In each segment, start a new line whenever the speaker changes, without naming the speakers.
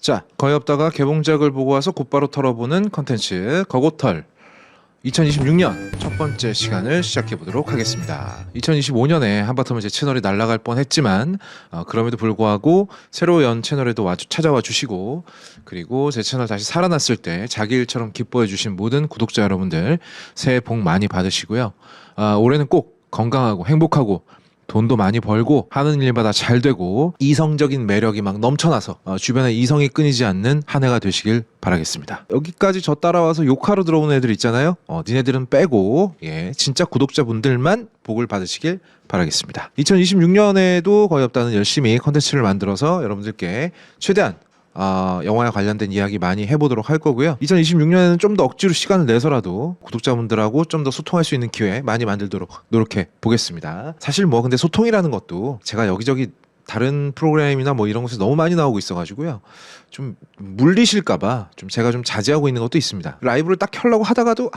자, 거의 없다가 개봉작을 보고 와서 곧바로 털어보는 컨텐츠 거고털 2026년 첫 번째 시간을 시작해 보도록 하겠습니다. 2025년에 한바탕 제 채널이 날아갈 뻔했지만 그럼에도 불구하고 새로 연 채널에도 찾아와 주시고, 그리고 제 채널 다시 살아났을 때 자기 일처럼 기뻐해 주신 모든 구독자 여러분들 새해 복 많이 받으시고요. 올해는 꼭 건강하고 행복하고 돈도 많이 벌고 하는 일마다 잘 되고 이성적인 매력이 막 넘쳐나서 주변에 이성이 끊이지 않는 한 해가 되시길 바라겠습니다. 여기까지 저 따라와서 욕하러 들어오는 애들 있잖아요. 니네들은 빼고 진짜 구독자분들만 복을 받으시길 바라겠습니다. 2026년에도 거의 없다는 열심히 컨텐츠를 만들어서 여러분들께 최대한 영화와 관련된 이야기 많이 해보도록 할 거고요. 2026년에는 좀 더 억지로 시간을 내서라도 구독자분들하고 좀 더 소통할 수 있는 기회 많이 만들도록 노력해 보겠습니다. 사실 근데 소통이라는 것도 제가 여기저기 다른 프로그램이나 이런 곳에 너무 많이 나오고 있어가지고요. 좀 물리실까봐 제가 좀 자제하고 있는 것도 있습니다. 라이브를 딱 켜려고 하다가도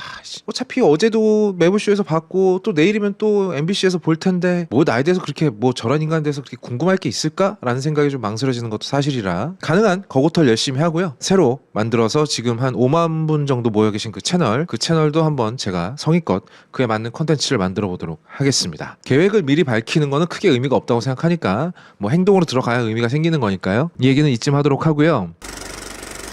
어차피 어제도 매부쇼에서 봤고 또 내일이면 또 MBC에서 볼 텐데 나에 대해서 그렇게 저런 인간에 대해서 그렇게 궁금할 게 있을까라는 생각이 좀 망설여지는 것도 사실이라 가능한 거고털 열심히 하고요. 새로 만들어서 지금 한 5만 분 정도 모여 계신 그 채널도 한번 제가 성의껏 그에 맞는 컨텐츠를 만들어 보도록 하겠습니다. 계획을 미리 밝히는 거는 크게 의미가 없다고 생각하니까 행동으로 들어가야 의미가 생기는 거니까요. 이 얘기는 이쯤 하도록 하고요.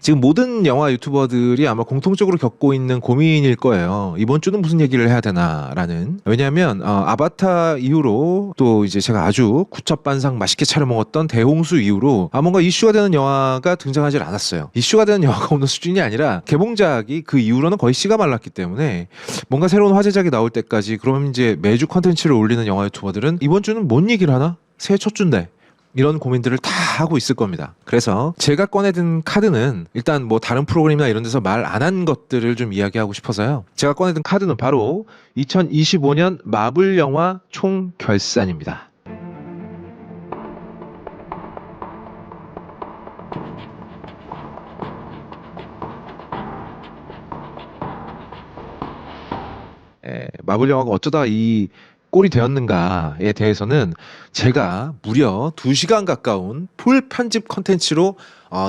지금 모든 영화 유튜버들이 아마 공통적으로 겪고 있는 고민일 거예요. 이번 주는 무슨 얘기를 해야 되나라는. 왜냐하면 아바타 이후로 또 이제 제가 아주 구첩반상 맛있게 차려 먹었던 대홍수 이후로 뭔가 이슈가 되는 영화가 등장하지 않았어요. 이슈가 되는 영화가 없는 수준이 아니라 개봉작이 그 이후로는 거의 씨가 말랐기 때문에 뭔가 새로운 화제작이 나올 때까지, 그러면 이제 매주 컨텐츠를 올리는 영화 유튜버들은 이번 주는 뭔 얘기를 하나? 새해 첫 주인데 이런 고민들을 다 하고 있을 겁니다. 그래서 제가 꺼내든 카드는 일단 다른 프로그램이나 이런 데서 말 안 한 것들을 좀 이야기하고 싶어서요. 제가 꺼내든 카드는 바로 2025년 마블 영화 총결산입니다. 마블 영화가 어쩌다 이 꼴이 되었는가에 대해서는 제가 무려 2시간 가까운 풀 편집 컨텐츠로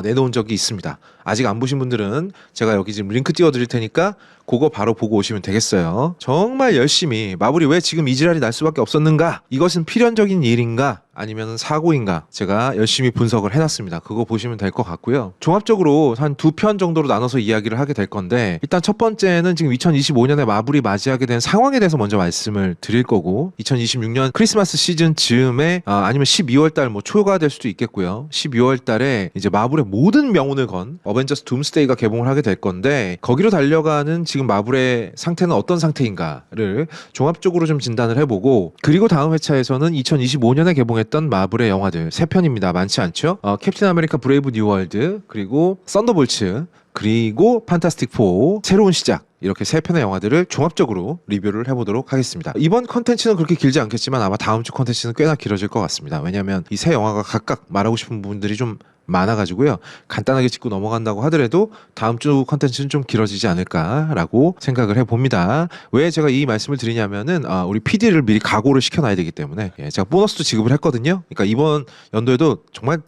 내놓은 적이 있습니다. 아직 안 보신 분들은 제가 여기 지금 링크 띄워드릴 테니까 그거 바로 보고 오시면 되겠어요. 정말 열심히 마블이 왜 지금 이 지랄이 날 수밖에 없었는가, 이것은 필연적인 일인가 아니면 사고인가, 제가 열심히 분석을 해놨습니다. 그거 보시면 될 것 같고요. 종합적으로 한 2편 정도로 나눠서 이야기를 하게 될 건데, 일단 첫 번째는 지금 2025년에 마블이 맞이하게 된 상황에 대해서 먼저 말씀을 드릴 거고, 2026년 크리스마스 시즌 즈음에 아니면 12월 달 초가 될 수도 있겠고요. 12월 달에 이제 마블의 모든 명운을 건 어벤져스 둠스데이가 개봉을 하게 될 건데, 거기로 달려가는 지금 마블의 상태는 어떤 상태인가를 종합적으로 좀 진단을 해보고, 그리고 다음 회차에서는 2025년에 개봉했던 마블의 영화들 3편입니다. 많지 않죠? 캡틴 아메리카 브레이브 뉴 월드, 그리고 썬더볼츠, 그리고 판타스틱 4 새로운 시작, 이렇게 3편의 영화들을 종합적으로 리뷰를 해보도록 하겠습니다. 이번 컨텐츠는 그렇게 길지 않겠지만 아마 다음 주 컨텐츠는 꽤나 길어질 것 같습니다. 왜냐하면 이 세 영화가 각각 말하고 싶은 부분들이 좀 많아가지고요. 간단하게 짚고 넘어간다고 하더라도 다음 주 컨텐츠는 좀 길어지지 않을까라고 생각을 해봅니다. 왜 제가 이 말씀을 드리냐면은 우리 PD를 미리 각오를 시켜놔야 되기 때문에 제가 보너스도 지급을 했거든요. 그러니까 이번 연도에도 정말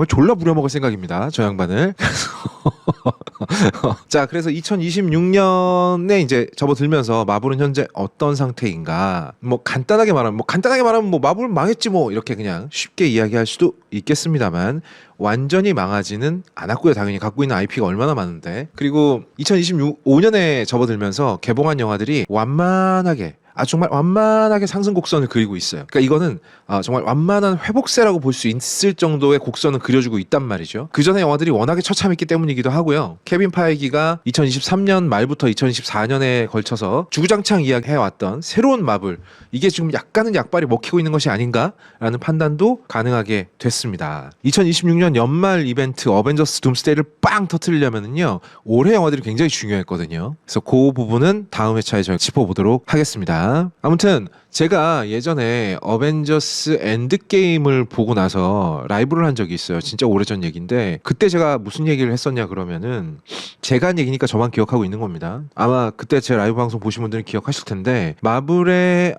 졸라 부려먹을 생각입니다. 저 양반을. 자, 그래서 2026년에 이제 접어들면서 마블은 현재 어떤 상태인가? 간단하게 말하면 마블은 망했지 이렇게 그냥 쉽게 이야기할 수도 있겠습니다만, 완전히 망하지는 않았고요. 당연히 갖고 있는 IP가 얼마나 많은데. 그리고 2025년에 접어들면서 개봉한 영화들이 정말 완만하게 상승 곡선을 그리고 있어요. 그러니까 이거는 정말 완만한 회복세라고 볼 수 있을 정도의 곡선을 그려주고 있단 말이죠. 그 전에 영화들이 워낙에 처참했기 때문이기도 하고요. 케빈 파이기가 2023년 말부터 2024년에 걸쳐서 주구장창 이야기해왔던 새로운 마블, 이게 지금 약간은 약발이 먹히고 있는 것이 아닌가라는 판단도 가능하게 됐습니다. 2026년 연말 이벤트 어벤져스 둠스데이를 빵 터뜨리려면은요, 올해 영화들이 굉장히 중요했거든요. 그래서 그 부분은 다음 회차에 저희가 짚어보도록 하겠습니다. 있습니다. 아무튼 제가 예전에 어벤져스 엔드게임을 보고 나서 라이브를 한 적이 있어요. 진짜 오래전 얘기인데 그때 제가 무슨 얘기를 했었냐 그러면은 제가 한 얘기니까 저만 기억하고 있는 겁니다. 아마 그때 제 라이브 방송 보신 분들은 기억하실 텐데 마블의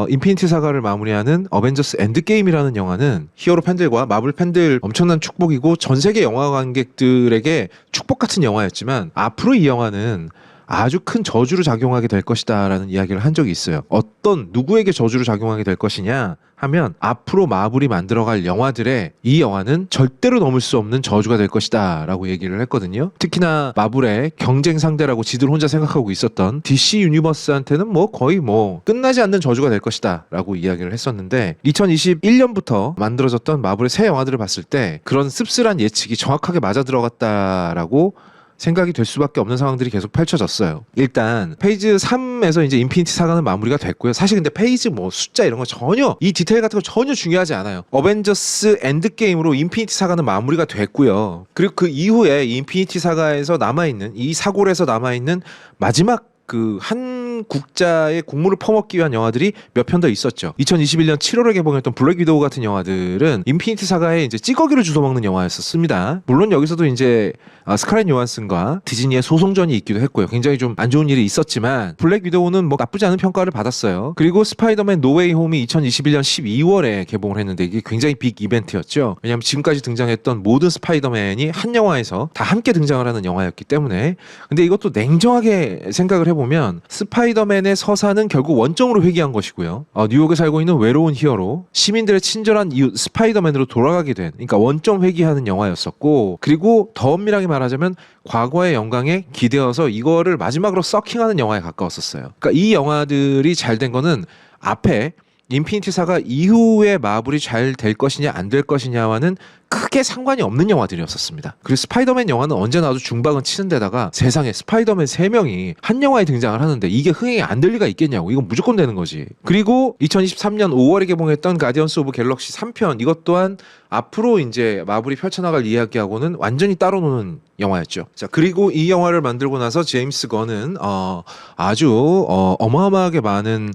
인피니티 사가를 마무리하는 어벤져스 엔드게임이라는 영화는 히어로 팬들과 마블 팬들 엄청난 축복이고 전 세계 영화 관객들에게 축복 같은 영화였지만 앞으로 이 영화는 아주 큰 저주로 작용하게 될 것이다 라는 이야기를 한 적이 있어요. 어떤 누구에게 저주로 작용하게 될 것이냐 하면 앞으로 마블이 만들어갈 영화들의 이 영화는 절대로 넘을 수 없는 저주가 될 것이다 라고 얘기를 했거든요. 특히나 마블의 경쟁 상대라고 지들 혼자 생각하고 있었던 DC 유니버스한테는 거의 끝나지 않는 저주가 될 것이다 라고 이야기를 했었는데 2021년부터 만들어졌던 마블의 새 영화들을 봤을 때 그런 씁쓸한 예측이 정확하게 맞아 들어갔다라고 생각이 될 수밖에 없는 상황들이 계속 펼쳐졌어요. 일단 페이지 3에서 이제 인피니티 사가는 마무리가 됐고요. 사실 근데 페이지 숫자 이런 거 전혀 이 디테일 같은 거 전혀 중요하지 않아요. 어벤져스 엔드게임으로 인피니티 사가는 마무리가 됐고요. 그리고 그 이후에 인피니티 사가에서 남아있는 이 사골에서 남아있는 마지막 그 한 국자의 국물을 퍼먹기 위한 영화들이 몇 편 더 있었죠. 2021년 7월에 개봉했던 블랙 위도우 같은 영화들은 인피니티 사가에 이제 찌꺼기를 주워먹는 영화였었습니다. 물론 여기서도 이제 스칼렛 요한슨과 디즈니의 소송전이 있기도 했고요. 굉장히 좀 안 좋은 일이 있었지만 블랙 위도우는 나쁘지 않은 평가를 받았어요. 그리고 스파이더맨 노웨이 홈이 2021년 12월에 개봉을 했는데 이게 굉장히 빅 이벤트였죠. 왜냐하면 지금까지 등장했던 모든 스파이더맨이 한 영화에서 다 함께 등장을 하는 영화였기 때문에. 근데 이것도 냉정하게 생각을 해보면 스파이더맨의 서사는 결국 원점으로 회귀한 것이고요. 뉴욕에 살고 있는 외로운 히어로, 시민들의 친절한 이웃 스파이더맨으로 돌아가게 된, 그러니까 원점 회귀하는 영화였었고, 그리고 더 엄밀하게 말하자면 과거의 영광에 기대어서 이거를 마지막으로 서킹하는 영화에 가까웠었어요. 그러니까 이 영화들이 잘 된 거는 앞에 인피니티 사가 이후에 마블이 잘 될 것이냐 안 될 것이냐와는 크게 상관이 없는 영화들이었었습니다. 그리고 스파이더맨 영화는 언제 나와도 중박은 치는 데다가 세상에 스파이더맨 3명이 한 영화에 등장을 하는데 이게 흥행이 안 될 리가 있겠냐고. 이건 무조건 되는 거지. 그리고 2023년 5월에 개봉했던 가디언스 오브 갤럭시 3편, 이것 또한 앞으로 이제 마블이 펼쳐나갈 이야기하고는 완전히 따로 노는 영화였죠. 자, 그리고 이 영화를 만들고 나서 제임스 건은 아주 어마어마하게 많은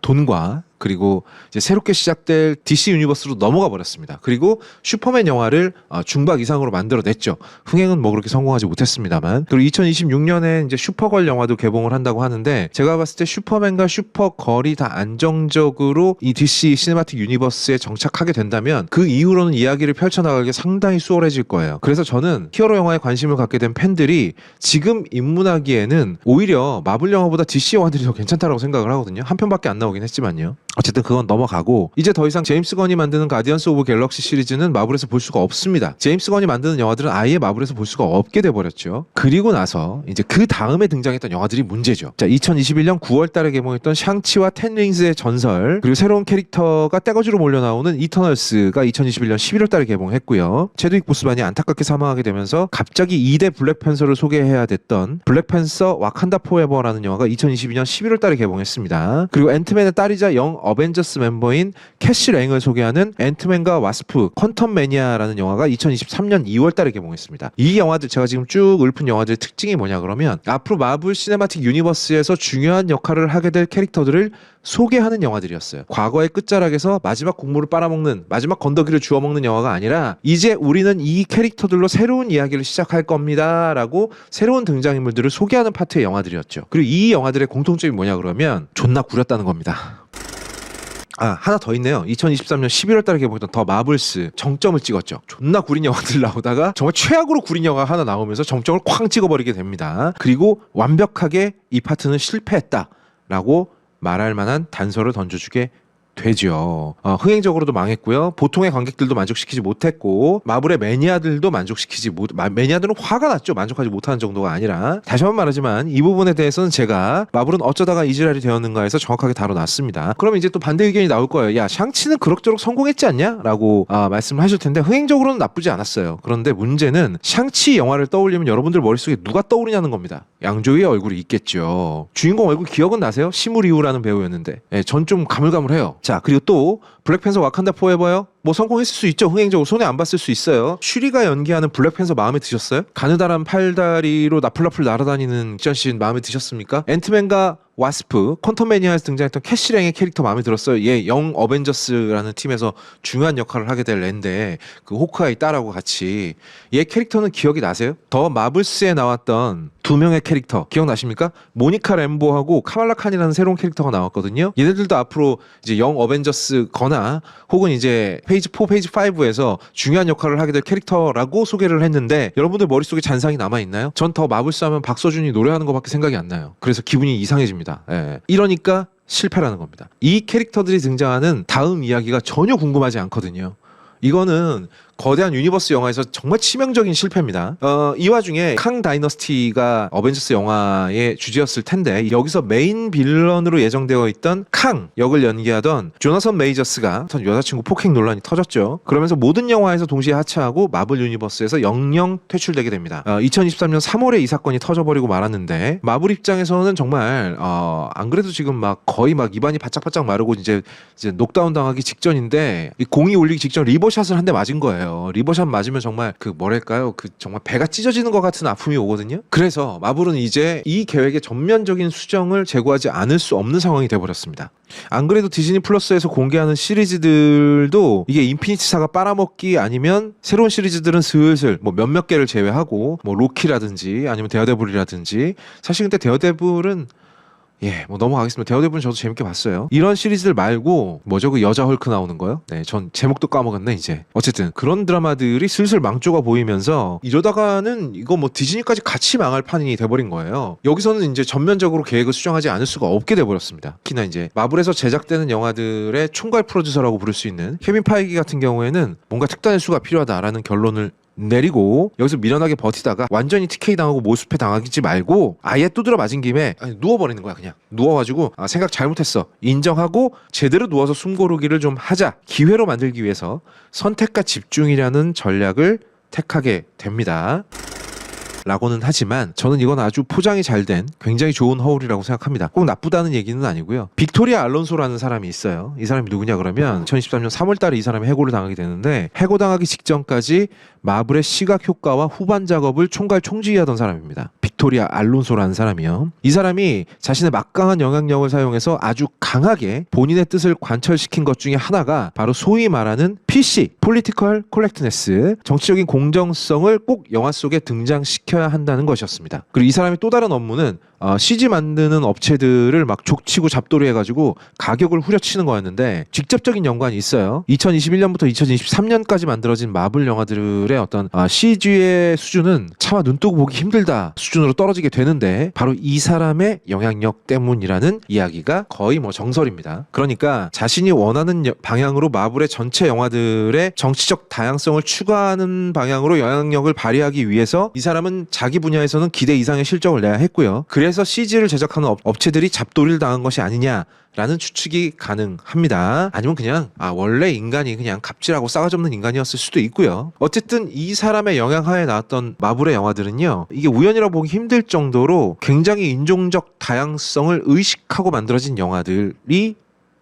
돈과 그리고 이제 새롭게 시작될 DC 유니버스로 넘어가 버렸습니다. 그리고 슈퍼맨 영화를 중박 이상으로 만들어냈죠. 흥행은 그렇게 성공하지 못했습니다만. 그리고 2026년에 이제 슈퍼걸 영화도 개봉을 한다고 하는데 제가 봤을 때 슈퍼맨과 슈퍼걸이 다 안정적으로 이 DC 시네마틱 유니버스에 정착하게 된다면 그 이후로는 이야기를 펼쳐나가기 상당히 수월해질 거예요. 그래서 저는 히어로 영화에 관심을 갖게 된 팬들이 지금 입문하기에는 오히려 마블 영화보다 DC 영화들이 더 괜찮다고 생각을 하거든요. 한 편밖에 안 나오긴 했지만요. 어쨌든 그건 넘어가고 이제 더 이상 제임스 건이 만드는 가디언스 오브 갤럭시 시리즈는 마블에서 볼 수가 없습니다. 제임스 건이 만드는 영화들은 아예 마블에서 볼 수가 없게 돼버렸죠. 그리고 나서 이제 그 다음에 등장했던 영화들이 문제죠. 자, 2021년 9월 달에 개봉했던 샹치와 텐 링스의 전설, 그리고 새로운 캐릭터가 떼거지로 몰려 나오는 이터널스가 2021년 11월 달에 개봉했고요. 체드윅 보스만이 안타깝게 사망하게 되면서 갑자기 2대 블랙팬서를 소개해야 됐던 블랙팬서 와칸다 포에버라는 영화가 2022년 11월 달에 개봉했습니다. 그리고 앤트맨의 딸이자 영 어벤져스 멤버인 캐시 랭을 소개하는 앤트맨과 와스프 퀀텀 매니아라는 영화가 2023년 2월 달에 개봉했습니다. 이 영화들, 제가 지금 쭉 읊은 영화들의 특징이 뭐냐 그러면 앞으로 마블 시네마틱 유니버스에서 중요한 역할을 하게 될 캐릭터들을 소개하는 영화들이었어요. 과거의 끝자락에서 마지막 국물을 빨아먹는, 마지막 건더기를 주워먹는 영화가 아니라 이제 우리는 이 캐릭터들로 새로운 이야기를 시작할 겁니다 라고 새로운 등장인물들을 소개하는 파트의 영화들이었죠. 그리고 이 영화들의 공통점이 뭐냐 그러면 존나 구렸다는 겁니다. 하나 더 있네요. 2023년 11월 달에 개봉했던 더 마블스 정점을 찍었죠. 존나 구린 영화들 나오다가 정말 최악으로 구린 영화 하나 나오면서 정점을 쾅 찍어버리게 됩니다. 그리고 완벽하게 이 파트는 실패했다라고 말할 만한 단서를 던져주게 되죠. 흥행적으로도 망했고요. 보통의 관객들도 만족시키지 못했고 마블의 매니아들도 매니아들은 화가 났죠. 만족하지 못하는 정도가 아니라. 다시 한번 말하지만 이 부분에 대해서는 제가 마블은 어쩌다가 이지랄이 되었는가 해서 정확하게 다뤄놨습니다. 그럼 이제 또 반대 의견이 나올 거예요. 야, 샹치는 그럭저럭 성공했지 않냐? 라고 말씀을 하실 텐데 흥행적으로는 나쁘지 않았어요. 그런데 문제는 샹치 영화를 떠올리면 여러분들 머릿속에 누가 떠오르냐는 겁니다. 양조위의 얼굴이 있겠죠. 주인공 얼굴 기억은 나세요? 시무리우라는 배우였는데. 전 좀 가물가물해요. 자, 그리고 또 블랙팬서 와칸다 포에버요? 성공했을 수 있죠. 흥행적으로 손해 안 봤을 수 있어요. 슈리가 연기하는 블랙팬서 마음에 드셨어요? 가느다란 팔다리로 나풀나풀 날아다니는 액션씬 마음에 드셨습니까? 앤트맨과 와스프, 퀀텀매니아에서 등장했던 캐시랭의 캐릭터 마음에 들었어요. 얘 영 어벤져스라는 팀에서 중요한 역할을 하게 될 랜데 그 호크아이 딸하고 같이 얘 캐릭터는 기억이 나세요? 더 마블스에 나왔던 두 명의 캐릭터 기억나십니까? 모니카 램보하고 카말라 칸이라는 새로운 캐릭터가 나왔거든요. 얘네들도 앞으로 이제 영 어벤져스거나 혹은 이제 페이지 4, 페이지 5에서 중요한 역할을 하게 될 캐릭터라고 소개를 했는데 여러분들 머릿속에 잔상이 남아있나요? 전 더 마블스 하면 박서준이 노래하는 것밖에 생각이 안 나요. 그래서 기분이 이상해집니다. 예. 이러니까 실패라는 겁니다. 이 캐릭터들이 등장하는 다음 이야기가 전혀 궁금하지 않거든요. 이거는 거대한 유니버스 영화에서 정말 치명적인 실패입니다. 이 와중에 캉 다이너스티가 어벤져스 영화의 주제였을 텐데 여기서 메인 빌런으로 예정되어 있던 캉 역을 연기하던 조나선 메이저스가 여자친구 폭행 논란이 터졌죠. 그러면서 모든 영화에서 동시에 하차하고 마블 유니버스에서 영영 퇴출되게 됩니다. 2023년 3월에 이 사건이 터져버리고 말았는데 마블 입장에서는 정말 안 그래도 지금 막 거의 막 입안이 바짝바짝 마르고 이제 녹다운 당하기 직전인데 이 공이 울리기 직전 리버샷을 한 대 맞은 거예요. 리버샷 맞으면 정말 뭐랄까요? 정말 배가 찢어지는 것 같은 아픔이 오거든요. 그래서 마블은 이제 이 계획의 전면적인 수정을 제고하지 않을 수 없는 상황이 돼버렸습니다. 안 그래도 디즈니 플러스에서 공개하는 시리즈들도 이게 인피니티 사가 빨아먹기 아니면 새로운 시리즈들은 슬슬 몇몇 개를 제외하고 로키라든지 아니면 데어데블이라든지 사실 근데 데어데블은 넘어가겠습니다. 데어데블은 저도 재밌게 봤어요. 이런 시리즈들 말고 그 여자 헐크 나오는 거요? 네, 전 제목도 까먹었네 이제. 어쨌든 그런 드라마들이 슬슬 망조가 보이면서 이러다가는 이거 디즈니까지 같이 망할 판이 돼버린 거예요. 여기서는 이제 전면적으로 계획을 수정하지 않을 수가 없게 돼버렸습니다. 특히나 이제 마블에서 제작되는 영화들의 총괄 프로듀서라고 부를 수 있는 케빈 파이기 같은 경우에는 뭔가 특단의 수가 필요하다라는 결론을 내리고 여기서 미련하게 버티다가 완전히 TK 당하고 모습회 당하지 말고 아예 두드려 맞은 김에 누워버리는 거야. 그냥 누워가지고 생각 잘못했어 인정하고 제대로 누워서 숨 고르기를 좀 하자. 기회로 만들기 위해서 선택과 집중이라는 전략을 택하게 됩니다. 라고는 하지만 저는 이건 아주 포장이 잘 된 굉장히 좋은 허울이라고 생각합니다. 꼭 나쁘다는 얘기는 아니고요. 빅토리아 알론소라는 사람이 있어요. 이 사람이 누구냐 그러면 2023년 3월달에 이 사람이 해고를 당하게 되는데 해고당하기 직전까지 마블의 시각 효과와 후반 작업을 총괄 총지휘하던 사람입니다. 빅토리아 알론소라는 사람이요. 이 사람이 자신의 막강한 영향력을 사용해서 아주 강하게 본인의 뜻을 관철시킨 것 중에 하나가 바로 소위 말하는 PC, Political Correctness, 정치적인 공정성을 꼭 영화 속에 등장시켜야 한다는 것이었습니다. 그리고 이 사람의 또 다른 업무는 CG 만드는 업체들을 막 족치고 잡돌이 해가지고 가격을 후려치는 거였는데 직접적인 연관이 있어요. 2021년부터 2023년까지 만들어진 마블 영화들의 어떤 CG의 수준은 차마 눈뜨고 보기 힘들다 수준으로 떨어지게 되는데 바로 이 사람의 영향력 때문이라는 이야기가 거의 정설입니다. 그러니까 자신이 원하는 방향으로 마블의 전체 영화들의 정치적 다양성을 추가하는 방향으로 영향력을 발휘하기 위해서 이 사람은 자기 분야에서는 기대 이상의 실적을 내야 했고요. 그래서 CG를 제작하는 업체들이 잡돌이를 당한 것이 아니냐라는 추측이 가능합니다. 아니면 그냥 원래 인간이 그냥 갑질하고 싸가지 없는 인간이었을 수도 있고요. 어쨌든 이 사람의 영향하에 나왔던 마블의 영화들은요. 이게 우연이라고 보기 힘들 정도로 굉장히 인종적 다양성을 의식하고 만들어진 영화들이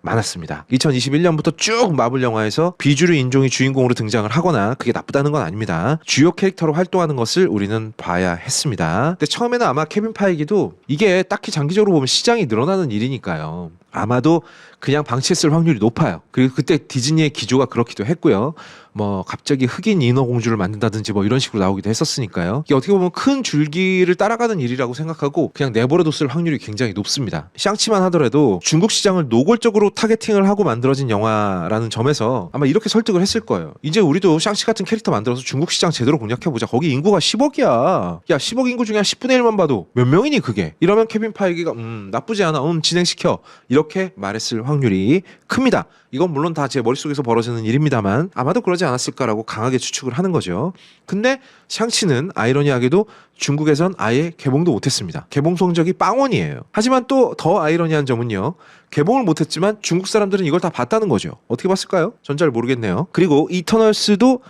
많았습니다. 2021년부터 쭉 마블 영화에서 비주류 인종이 주인공으로 등장을 하거나 그게 나쁘다는 건 아닙니다. 주요 캐릭터로 활동하는 것을 우리는 봐야 했습니다. 근데 처음에는 아마 케빈 파이기도 이게 딱히 장기적으로 보면 시장이 늘어나는 일이니까요. 아마도 그냥 방치했을 확률이 높아요. 그리고 그때 디즈니의 기조가 그렇기도 했고요. 갑자기 흑인 인어공주를 만든다든지 이런 식으로 나오기도 했었으니까요. 이게 어떻게 보면 큰 줄기를 따라가는 일이라고 생각하고 그냥 내버려뒀을 확률이 굉장히 높습니다. 샹치만 하더라도 중국 시장을 노골적으로 타겟팅을 하고 만들어진 영화라는 점에서 아마 이렇게 설득을 했을 거예요. 이제 우리도 샹치 같은 캐릭터 만들어서 중국 시장 제대로 공략해보자. 거기 인구가 10억이야. 야 10억 인구 중에 한 10분의 1만 봐도 몇 명이니 그게. 이러면 케빈 파이기가 나쁘지 않아. 진행시켜. 이렇게 말했을 확률이 큽니다. 이건 물론 다 제 머릿속에서 벌어지는 일입니다만 아마도 그러지 않았을까라고 강하게 추측을 하는 거죠. 근데 샹치는 아이러니하게도 중국에선 아예 개봉도 못했습니다. 개봉 성적이 빵원이에요. 하지만 또 더 아이러니한 점은요. 개봉을 못했지만 중국 사람들은 이걸 다 봤다는 거죠. 어떻게 봤을까요? 전 잘 모르겠네요. 그리고 이터널스도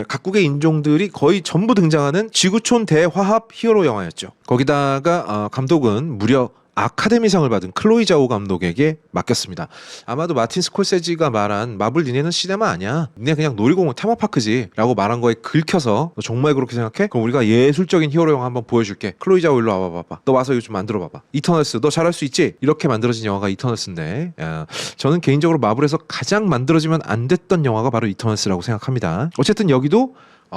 각국의 인종들이 거의 전부 등장하는 지구촌 대화합 히어로 영화였죠. 거기다가 감독은 무려 아카데미상을 받은 클로이 자오 감독에게 맡겼습니다. 아마도 마틴 스콜세지가 말한 마블 니네는 시네마 아니야. 니네 그냥 놀이공원 테마파크지 라고 말한 거에 긁혀서 너 정말 그렇게 생각해? 그럼 우리가 예술적인 히어로 영화 한번 보여줄게. 클로이 자오 일로 와봐봐. 너 와서 이거 좀 만들어봐봐. 이터널스 너 잘할 수 있지? 이렇게 만들어진 영화가 이터널스인데 저는 개인적으로 마블에서 가장 만들어지면 안 됐던 영화가 바로 이터널스라고 생각합니다. 어쨌든 여기도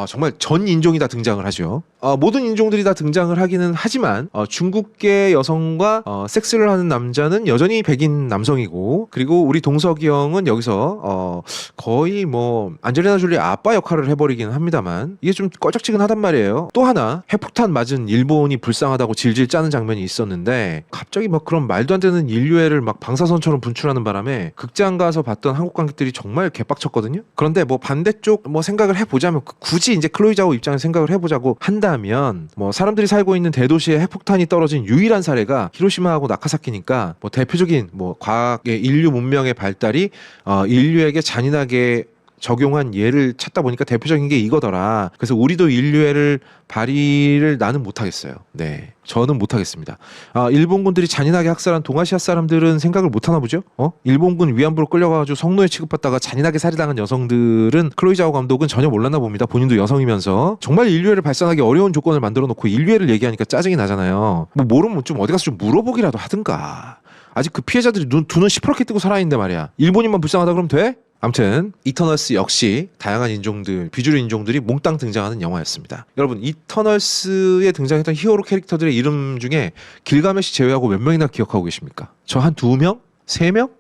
정말 전 인종이 다 등장을 하죠. 모든 인종들이 다 등장을 하기는 하지만 중국계 여성과 섹스를 하는 남자는 여전히 백인 남성이고, 그리고 우리 동석이 형은 여기서 거의 뭐 안젤리나 졸리 아빠 역할을 해버리긴 합니다만 이게 좀 꺼적지근하단 말이에요. 또 하나 핵폭탄 맞은 일본이 불쌍하다고 질질 짜는 장면이 있었는데 갑자기 막 그런 말도 안 되는 인류애를 막 방사선처럼 분출하는 바람에 극장 가서 봤던 한국 관객들이 정말 개빡쳤거든요. 그런데 뭐 반대쪽 뭐 생각을 해보자면 굳이 이제 클로이 자오 입장에서 생각을 해보자고 한다면 뭐 사람들이 살고 있는 대도시에 핵폭탄이 떨어진 유일한 사례가 히로시마하고 나카사키니까 뭐 대표적인 뭐 과학의 인류 문명의 발달이 인류에게 잔인하게 적용한 예를 찾다 보니까 대표적인 게 이거더라. 그래서 우리도 인류애를 발휘를 나는 못하겠어요. 네, 저는 못하겠습니다. 일본군들이 잔인하게 학살한 동아시아 사람들은 생각을 못하나 보죠? 일본군 위안부로 끌려가가지고 성노예 취급받다가 잔인하게 살해당한 여성들은 클로이 자오 감독은 전혀 몰랐나 봅니다. 본인도 여성이면서 정말 인류애를 발산하기 어려운 조건을 만들어 놓고 인류애를 얘기하니까 짜증이 나잖아요. 뭐 모르면 좀 어디 가서 좀 물어보기라도 하든가. 아직 그 피해자들이 두 눈 시퍼렇게 뜨고 살아있는데 말이야. 일본인만 불쌍하다 그러면 돼? 아무튼 이터널스 역시 다양한 인종들, 비주류 인종들이 몽땅 등장하는 영화였습니다. 여러분, 이터널스에 등장했던 히어로 캐릭터들의 이름 중에 길가메시 제외하고 몇 명이나 기억하고 계십니까? 저 한 2명? 3명?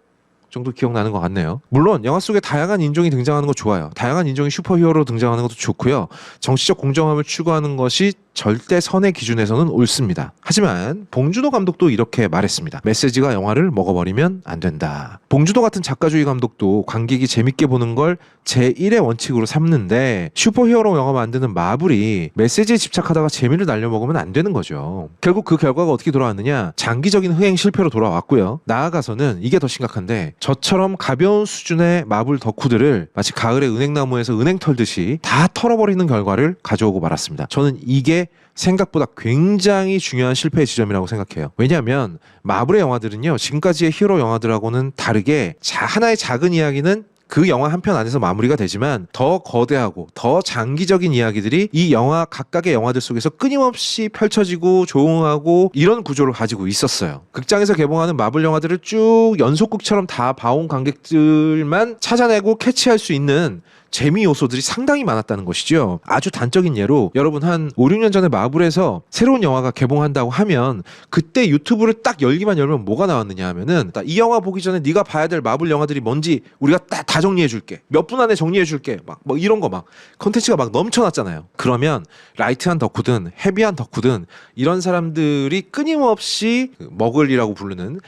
정도 기억나는 것 같네요. 물론 영화 속에 다양한 인종이 등장하는 거 좋아요. 다양한 인종이 슈퍼히어로로 등장하는 것도 좋고요. 정치적 공정함을 추구하는 것이 절대 선의 기준에서는 옳습니다. 하지만 봉준호 감독도 이렇게 말했습니다. 메시지가 영화를 먹어버리면 안 된다. 봉준호 같은 작가주의 감독도 관객이 재밌게 보는 걸 제1의 원칙으로 삼는데 슈퍼히어로 영화 만드는 마블이 메시지에 집착하다가 재미를 날려먹으면 안 되는 거죠. 결국 그 결과가 어떻게 돌아왔느냐? 장기적인 흥행 실패로 돌아왔고요. 나아가서는 이게 더 심각한데 저처럼 가벼운 수준의 마블 덕후들을 마치 가을의 은행나무에서 은행 털듯이 다 털어버리는 결과를 가져오고 말았습니다. 저는 이게 생각보다 굉장히 중요한 실패의 지점이라고 생각해요. 왜냐하면 마블의 영화들은요, 지금까지의 히어로 영화들하고는 다르게 하나의 작은 이야기는 그 영화 한 편 안에서 마무리가 되지만 더 거대하고 더 장기적인 이야기들이 이 영화 각각의 영화들 속에서 끊임없이 펼쳐지고 조응하고 이런 구조를 가지고 있었어요. 극장에서 개봉하는 마블 영화들을 쭉 연속극처럼 다 봐온 관객들만 찾아내고 캐치할 수 있는 재미 요소들이 상당히 많았다는 것이죠. 아주 단적인 예로 여러분 한 5, 6년 전에 마블에서 새로운 영화가 개봉한다고 하면 그때 유튜브를 딱 열기만 열면 뭐가 나왔느냐 하면은 이 영화 보기 전에 네가 봐야 될 마블 영화들이 뭔지 우리가 다 정리해 줄게. 몇 분 안에 정리해 줄게. 뭐 이런 거 막 컨텐츠가 막 넘쳐났잖아요. 그러면 라이트한 덕후든 헤비한 덕후든 이런 사람들이 끊임없이 머글이라고 부르는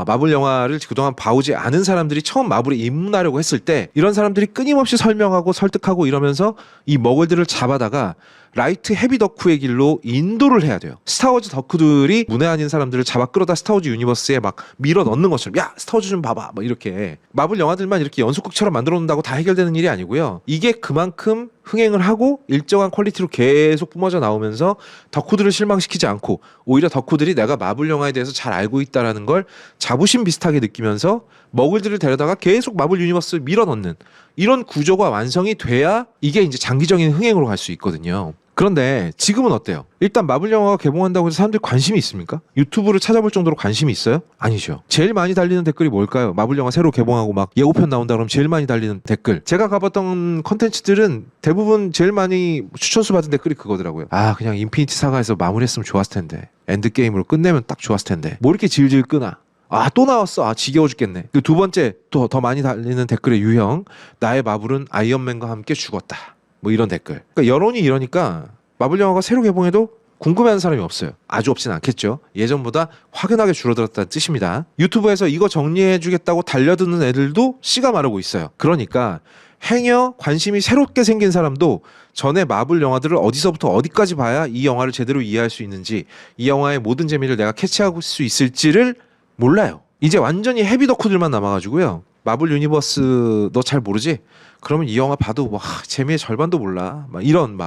마블 영화를 그동안 봐오지 않은 사람들이 처음 마블에 입문하려고 했을 때 이런 사람들이 끊임없이 설명하고 설득하고 이러면서 이 머글들을 잡아다가 라이트 헤비 덕후의 길로 인도를 해야 돼요. 스타워즈 덕후들이 문외 아닌 사람들을 잡아 끌어다 스타워즈 유니버스에 막 밀어 넣는 것처럼 야 스타워즈 좀 봐봐 뭐 이렇게 마블 영화들만 이렇게 연속극처럼 만들어 놓는다고 다 해결되는 일이 아니고요. 이게 그만큼 흥행을 하고 일정한 퀄리티로 계속 뿜어져 나오면서 덕후들을 실망시키지 않고 오히려 덕후들이 내가 마블 영화에 대해서 잘 알고 있다라는 걸 자부심 비슷하게 느끼면서 머글들을 데려다가 계속 마블 유니버스를 밀어 넣는 이런 구조가 완성이 돼야 이게 이제 장기적인 흥행으로 갈 수 있거든요. 그런데 지금은 어때요? 일단 마블 영화가 개봉한다고 해서 사람들이 관심이 있습니까? 유튜브를 찾아볼 정도로 관심이 있어요? 아니죠. 제일 많이 달리는 댓글이 뭘까요? 마블 영화 새로 개봉하고 막 예고편 나온다 그러면 제일 많이 달리는 댓글. 제가 가봤던 컨텐츠들은 대부분 제일 많이 추천수 받은 댓글이 그거더라고요. 그냥 인피니티 사가에서 마무리했으면 좋았을 텐데. 엔드게임으로 끝내면 딱 좋았을 텐데. 뭐 이렇게 질질 끄나? 또 나왔어. 지겨워 죽겠네. 그 두 번째 또 더 많이 달리는 댓글의 유형. 나의 마블은 아이언맨과 함께 죽었다. 뭐 이런 댓글. 그러니까 여론이 이러니까 마블 영화가 새로 개봉해도 궁금해하는 사람이 없어요. 아주 없진 않겠죠. 예전보다 확연하게 줄어들었다는 뜻입니다. 유튜브에서 이거 정리해주겠다고 달려드는 애들도 씨가 마르고 있어요. 그러니까 행여 관심이 새롭게 생긴 사람도 전에 마블 영화들을 어디서부터 어디까지 봐야 이 영화를 제대로 이해할 수 있는지 이 영화의 모든 재미를 내가 캐치할 수 있을지를 몰라요. 이제 완전히 헤비 덕후들만 남아가지고요. 마블 유니버스 너 잘 모르지? 그러면 이 영화 봐도 재미의 절반도 몰라. 막 이런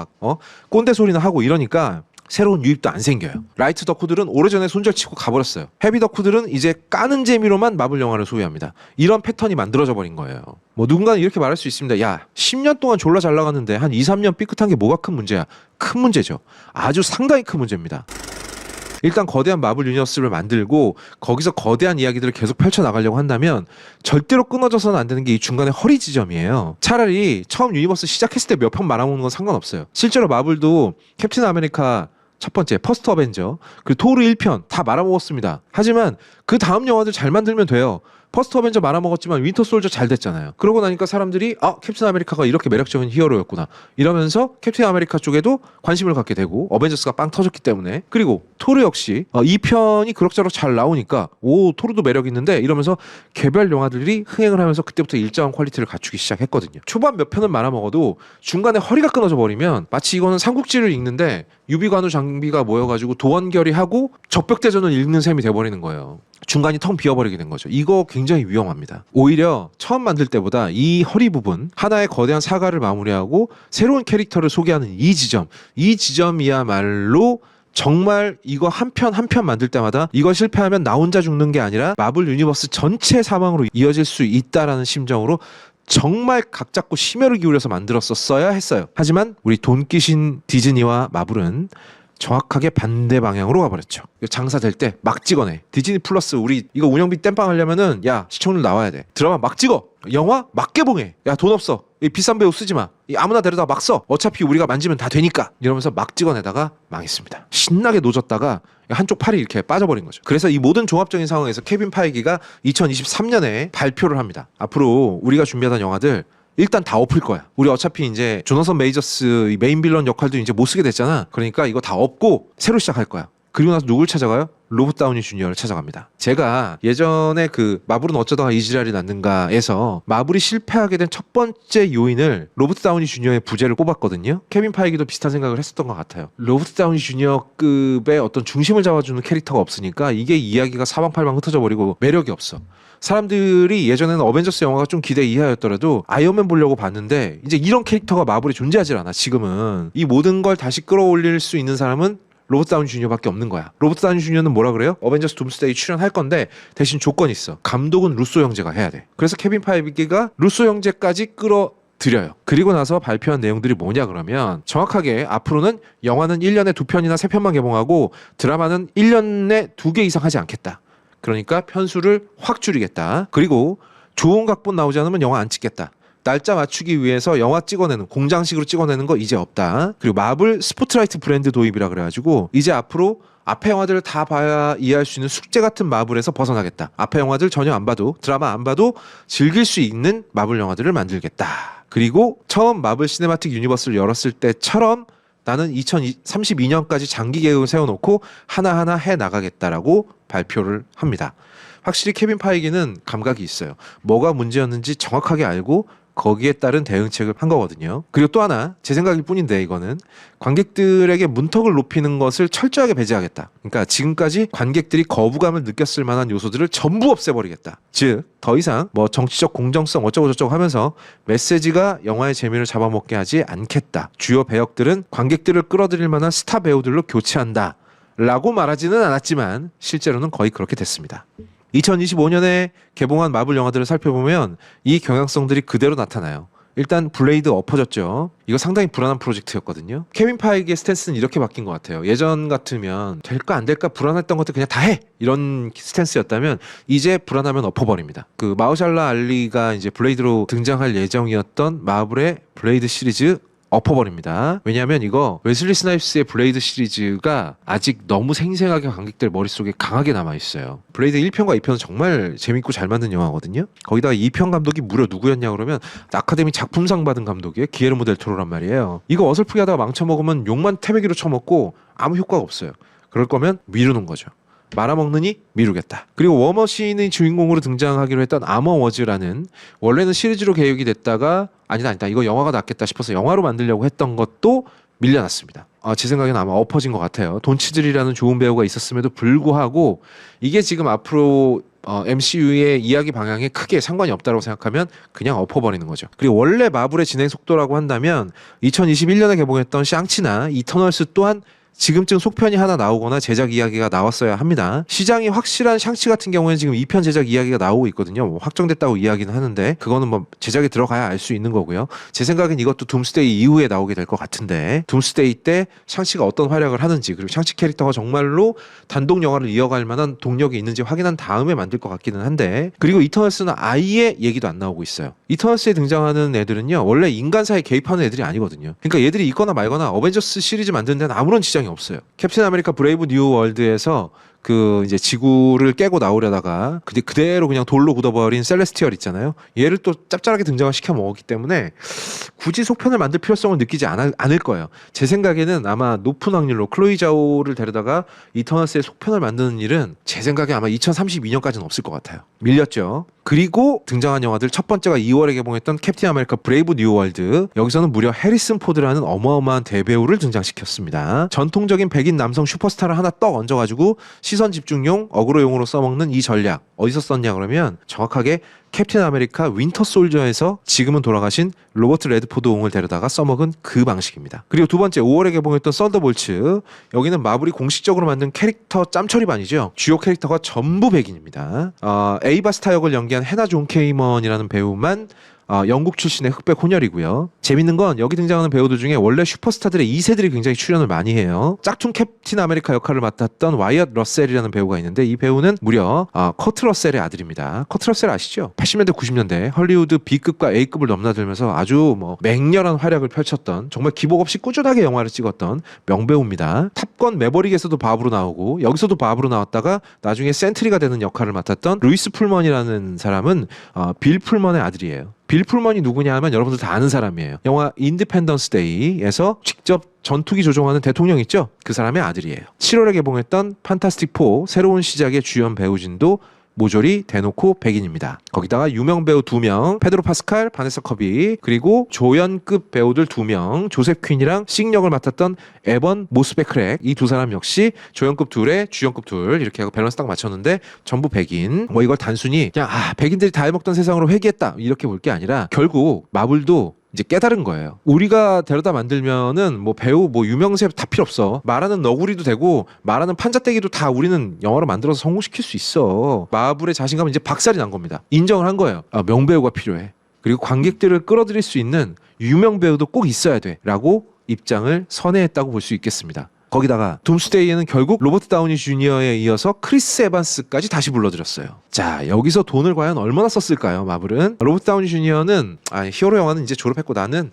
꼰대 소리나 하고 이러니까 새로운 유입도 안 생겨요. 라이트 덕후들은 오래전에 손절치고 가버렸어요. 헤비 덕후들은 이제 까는 재미로만 마블 영화를 소유합니다. 이런 패턴이 만들어져 버린 거예요. 뭐 누군가는 이렇게 말할 수 있습니다. 야, 10년 동안 졸라 잘 나갔는데 한 2, 3년 삐끗한 게 뭐가 큰 문제야? 큰 문제죠. 아주 상당히 큰 문제입니다. 일단 거대한 마블 유니버스를 만들고 거기서 거대한 이야기들을 계속 펼쳐나가려고 한다면 절대로 끊어져서는 안 되는 게 이 중간에 허리 지점이에요. 차라리 처음 유니버스 시작했을 때 몇 편 말아먹는 건 상관없어요. 실제로 마블도 캡틴 아메리카 첫 번째 퍼스트 어벤져 그리고 토르 1편 다 말아먹었습니다. 하지만 그 다음 영화들 잘 만들면 돼요. 퍼스트 어벤져 말아먹었지만 윈터 솔저 잘 됐잖아요. 그러고 나니까 사람들이 캡틴 아메리카가 이렇게 매력적인 히어로였구나 이러면서 캡틴 아메리카 쪽에도 관심을 갖게 되고 어벤져스가 빵 터졌기 때문에 그리고 토르 역시 2편이 그럭저럭 잘 나오니까 오 토르도 매력 있는데 이러면서 개별 영화들이 흥행을 하면서 그때부터 일정한 퀄리티를 갖추기 시작했거든요. 초반 몇 편은 말아먹어도 중간에 허리가 끊어져 버리면 마치 이거는 삼국지를 읽는데 유비관우 장비가 모여가지고 도원결의하고 적벽대전을 읽는 셈이 돼버리는 거예요. 중간이 텅 비어버리게 된 거죠. 이거 굉장히 위험합니다. 오히려 처음 만들 때보다 이 허리 부분 하나의 거대한 사가를 마무리하고 새로운 캐릭터를 소개하는 이 지점이야말로 정말 이거 한 편 한 편 만들 때마다 이거 실패하면 나 혼자 죽는 게 아니라 마블 유니버스 전체 사망으로 이어질 수 있다라는 심정으로 정말 각 잡고 심혈을 기울여서 만들었었어야 했어요. 하지만 우리 돈끼신 디즈니와 마블은 정확하게 반대 방향으로 가버렸죠. 장사될 때 막 찍어내. 디즈니 플러스 우리 이거 운영비 땜빵 하려면은 야 시청률 나와야 돼. 드라마 막 찍어. 영화 막 개봉해. 야 돈 없어. 이 비싼 배우 쓰지 마. 이 아무나 데려다 막 써. 어차피 우리가 만지면 다 되니까. 이러면서 막 찍어내다가 망했습니다. 신나게 노졌다가 한쪽 팔이 이렇게 빠져버린 거죠. 그래서 이 모든 종합적인 상황에서 케빈 파이기가 2023년에 발표를 합니다. 앞으로 우리가 준비하던 영화들 일단 다 엎을 거야. 우리 어차피 이제 조너선 메이저스 메인 빌런 역할도 이제 못 쓰게 됐잖아. 그러니까 이거 다 엎고 새로 시작할 거야. 그리고 나서 누굴 찾아가요? 로버트 다우니 주니어를 찾아갑니다. 제가 예전에 그 마블은 어쩌다가 이 지랄이 났는가에서 마블이 실패하게 된 첫 번째 요인을 로버트 다우니 주니어의 부재를 꼽았거든요. 케빈 파이기도 비슷한 생각을 했었던 것 같아요. 로버트 다우니 주니어급의 어떤 중심을 잡아주는 캐릭터가 없으니까 이게 이야기가 사방팔방 흩어져 버리고 매력이 없어. 사람들이 예전에는 어벤져스 영화가 좀 기대 이하였더라도 아이언맨 보려고 봤는데 이제 이런 캐릭터가 마블에 존재하질 않아. 지금은 이 모든 걸 다시 끌어올릴 수 있는 사람은 로버트 다우니 주니어밖에 없는 거야. 로버트 다우니 주니어는 뭐라 그래요? 어벤져스 둠스데이 출연할 건데 대신 조건이 있어. 감독은 루소 형제가 해야 돼. 그래서 케빈 파이기가 루소 형제까지 끌어들여요. 그리고 나서 발표한 내용들이 뭐냐 그러면 정확하게 앞으로는 영화는 1년에 2편이나 3편만 개봉하고 드라마는 1년에 2개 이상 하지 않겠다. 그러니까 편수를 확 줄이겠다. 그리고 좋은 각본 나오지 않으면 영화 안 찍겠다. 날짜 맞추기 위해서 영화 찍어내는 공장식으로 찍어내는 거 이제 없다. 그리고 마블 스포트라이트 브랜드 도입이라 그래가지고 이제 앞으로 앞에 영화들을 다 봐야 이해할 수 있는 숙제 같은 마블에서 벗어나겠다. 앞에 영화들 전혀 안 봐도 드라마 안 봐도 즐길 수 있는 마블 영화들을 만들겠다. 그리고 처음 마블 시네마틱 유니버스를 열었을 때처럼 나는 2032년까지 장기 계획을 세워놓고 하나하나 해나가겠다라고 발표를 합니다. 확실히 케빈 파이기는 감각이 있어요. 뭐가 문제였는지 정확하게 알고 거기에 따른 대응책을 한 거거든요. 그리고 또 하나 제 생각일 뿐인데 이거는 관객들에게 문턱을 높이는 것을 철저하게 배제하겠다. 그러니까 지금까지 관객들이 거부감을 느꼈을 만한 요소들을 전부 없애버리겠다. 즉 더 이상 뭐 정치적 공정성 어쩌고 저쩌고 하면서 메시지가 영화의 재미를 잡아먹게 하지 않겠다. 주요 배역들은 관객들을 끌어들일 만한 스타 배우들로 교체한다. 라고 말하지는 않았지만 실제로는 거의 그렇게 됐습니다. 2025년에 개봉한 마블 영화들을 살펴보면 이 경향성들이 그대로 나타나요. 일단 블레이드 엎어졌죠. 이거 상당히 불안한 프로젝트였거든요. 케빈 파이기의 스탠스는 이렇게 바뀐 것 같아요. 예전 같으면 될까 안 될까 불안했던 것들 그냥 다 해! 이런 스탠스였다면 이제 불안하면 엎어버립니다. 그 마우샬라 알리가 이제 블레이드로 등장할 예정이었던 마블의 블레이드 시리즈 엎어버립니다. 왜냐하면 이거 웨슬리 스나이프스의 블레이드 시리즈가 아직 너무 생생하게 관객들 머릿속에 강하게 남아있어요. 블레이드 1편과 2편은 정말 재밌고 잘 만든 영화거든요. 거기다가 2편 감독이 무려 누구였냐 그러면 아카데미 작품상 받은 감독이에요. 기에르모 델 토로란 말이에요. 이거 어설프게 하다가 망쳐먹으면 욕만 태배기로 쳐먹고 아무 효과가 없어요. 그럴 거면 미루는 거죠. 말아먹느니 미루겠다. 그리고 워머신의 주인공으로 등장하기로 했던 아머워즈라는 원래는 시리즈로 계획이 됐다가 아니다 이거 영화가 낫겠다 싶어서 영화로 만들려고 했던 것도 밀려났습니다. 제 생각에는 아마 엎어진 것 같아요. 돈 치즐이라는 좋은 배우가 있었음에도 불구하고 이게 지금 앞으로 MCU의 이야기 방향에 크게 상관이 없다고 생각하면 그냥 엎어버리는 거죠. 그리고 원래 마블의 진행 속도라고 한다면 2021년에 개봉했던 샹치나 이터널스 또한 지금쯤 속편이 하나 나오거나 제작 이야기가 나왔어야 합니다. 시장이 확실한 샹치 같은 경우에는 지금 2편 제작 이야기가 나오고 있거든요. 뭐 확정됐다고 이야기는 하는데 그거는 뭐 제작에 들어가야 알 수 있는 거고요. 제 생각엔 이것도 둠스데이 이후에 나오게 될 것 같은데 둠스데이 때 샹치가 어떤 활약을 하는지 그리고 샹치 캐릭터가 정말로 단독 영화를 이어갈 만한 동력이 있는지 확인한 다음에 만들 것 같기는 한데 그리고 이터널스는 아예 얘기도 안 나오고 있어요. 이터널스에 등장하는 애들은요 원래 인간사에 개입하는 애들이 아니거든요. 그러니까 얘들이 있거나 말거나 어벤져스 시리즈 만드는 데는 아무런 지장이 없어요. 캡틴 아메리카 브레이브 뉴 월드에서 그 이제 지구를 깨고 나오려다가 그대로 그냥 돌로 굳어버린 셀레스티얼 있잖아요. 얘를 또 짭짤하게 등장을 시켜 먹었기 때문에 굳이 속편을 만들 필요성을 느끼지 않을 거예요. 제 생각에는 아마 높은 확률로 클로이 자오를 데려다가 이터널스의 속편을 만드는 일은 제 생각에 아마 2032년까지는 없을 것 같아요. 밀렸죠. 그리고 등장한 영화들 첫 번째가 2월에 개봉했던 캡틴 아메리카 브레이브 뉴 월드. 여기서는 무려 해리슨 포드라는 어마어마한 대배우를 등장시켰습니다. 전통적인 백인 남성 슈퍼스타를 하나 떡 얹어가지고 시선 집중용 어그로용으로 써먹는 이 전략 어디서 썼냐 그러면 정확하게 캡틴 아메리카 윈터 솔저에서 지금은 돌아가신 로버트 레드포드 옹을 데려다가 써먹은 그 방식입니다. 그리고 두 번째 5월에 개봉했던 썬더볼츠. 여기는 마블이 공식적으로 만든 캐릭터 짬처리반이죠. 주요 캐릭터가 전부 백인입니다. 에이바 스타 역을 연기한 헤나 존 케이먼이라는 배우만 영국 출신의 흑백 혼혈이고요. 재밌는 건 여기 등장하는 배우들 중에 원래 슈퍼스타들의 2세들이 굉장히 출연을 많이 해요. 짝퉁 캡틴 아메리카 역할을 맡았던 와이엇 러셀이라는 배우가 있는데 이 배우는 무려 커트 러셀의 아들입니다. 커트 러셀 아시죠? 80년대 90년대 헐리우드 B급과 A급을 넘나들면서 아주 뭐 맹렬한 활약을 펼쳤던 정말 기복 없이 꾸준하게 영화를 찍었던 명배우입니다. 탑건 매버릭에서도 바브로 나오고 여기서도 바브로 나왔다가 나중에 센트리가 되는 역할을 맡았던 루이스 풀먼이라는 사람은 빌 풀먼의 아들이에요. 빌 풀먼이 누구냐 하면 여러분들 다 아는 사람이에요. 영화 인디펜던스 데이에서 직접 전투기 조종하는 대통령 있죠? 그 사람의 아들이에요. 7월에 개봉했던 판타스틱 4 새로운 시작의 주연 배우진도 모조리 대놓고 백인입니다. 거기다가 유명 배우 2명, 페드로 파스칼, 바네사 커비, 그리고 조연급 배우들 2명, 조셉 퀸이랑 싱 역을 맡았던 에번 모스베크렉 이 두 사람 역시 조연급 둘에 주연급 둘 이렇게 하고 밸런스 딱 맞췄는데 전부 백인. 뭐 이걸 단순히 그냥 백인들이 다 해먹던 세상으로 회귀했다 이렇게 볼 게 아니라 결국 마블도 이제 깨달은 거예요. 우리가 데려다 만들면은 뭐 배우 뭐 유명세 다 필요 없어. 말하는 너구리도 되고 말하는 판자떼기도 다 우리는 영화로 만들어서 성공시킬 수 있어. 마블의 자신감은 이제 박살이 난 겁니다. 인정을 한 거예요. 명배우가 필요해. 그리고 관객들을 끌어들일 수 있는 유명 배우도 꼭 있어야 돼 라고 입장을 선회했다고 볼 수 있겠습니다. 거기다가 둠스데이에는 결국 로버트 다우니 주니어에 이어서 크리스 에반스까지 다시 불러들였어요. 자, 여기서 돈을 과연 얼마나 썼을까요, 마블은? 로버트 다우니 주니어는 히어로 영화는 이제 졸업했고 나는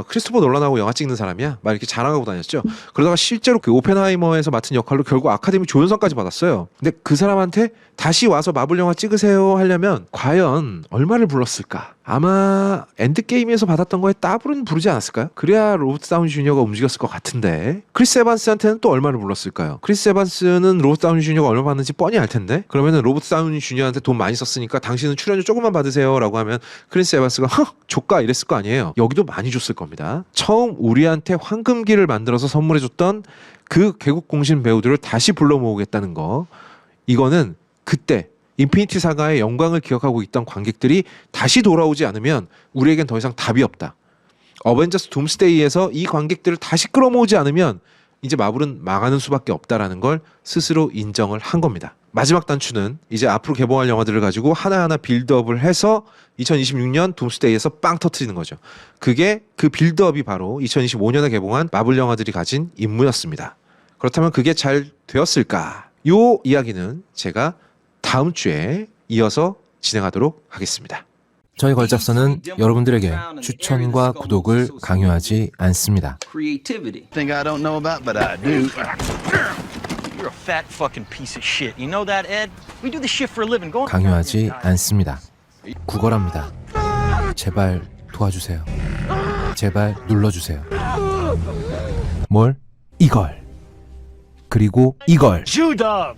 크리스토퍼 놀란하고 영화 찍는 사람이야 막 이렇게 자랑하고 다녔죠. 그러다가 실제로 그 오펜하이머에서 맡은 역할로 결국 아카데미 조연상까지 받았어요. 근데 그 사람한테 다시 와서 마블 영화 찍으세요 하려면 과연 얼마를 불렀을까? 아마 엔드게임에서 받았던 거에 더블은 부르지 않았을까요? 그래야 로버트 다우니 주니어가 움직였을 것 같은데 크리스 에반스한테는 또 얼마를 불렀을까요? 크리스 에반스는 로버트 다우니 주니어가 얼마 받는지 뻔히 알 텐데 그러면은 로버트 다우니 주니어한테 돈 많이 썼으니까 당신은 출연료 조금만 받으세요 라고 하면 크리스 에반스가 조까 이랬을 거 아니에요. 여기도 많이 줬을 겁니다. 처음 우리한테 황금기를 만들어서 선물해줬던 그 개국공신 배우들을 다시 불러 모으겠다는 거 이거는 그때 인피니티 사가의 영광을 기억하고 있던 관객들이 다시 돌아오지 않으면 우리에겐 더 이상 답이 없다. 어벤져스 둠스데이에서 이 관객들을 다시 끌어모으지 않으면 이제 마블은 망하는 수밖에 없다라는 걸 스스로 인정을 한 겁니다. 마지막 단추는 이제 앞으로 개봉할 영화들을 가지고 하나하나 빌드업을 해서 2026년 둠스데이에서 빵 터트리는 거죠. 그게 그 빌드업이 바로 2025년에 개봉한 마블 영화들이 가진 임무였습니다. 그렇다면 그게 잘 되었을까? 요 이야기는 제가 다음 주에 이어서 진행하도록 하겠습니다.
저희 걸작서는 여러분들에게 추천과 구독을 강요하지 않습니다.
Thing I don't know about, but I do. You're a fat fucking piece of shit. You know that, Ed? We do this shit for a living. Go.
강요하지 않습니다. 구걸합니다. 제발 도와주세요. 제발 눌러주세요. 뭘? 이걸. 그리고 이걸.
Shoe dog.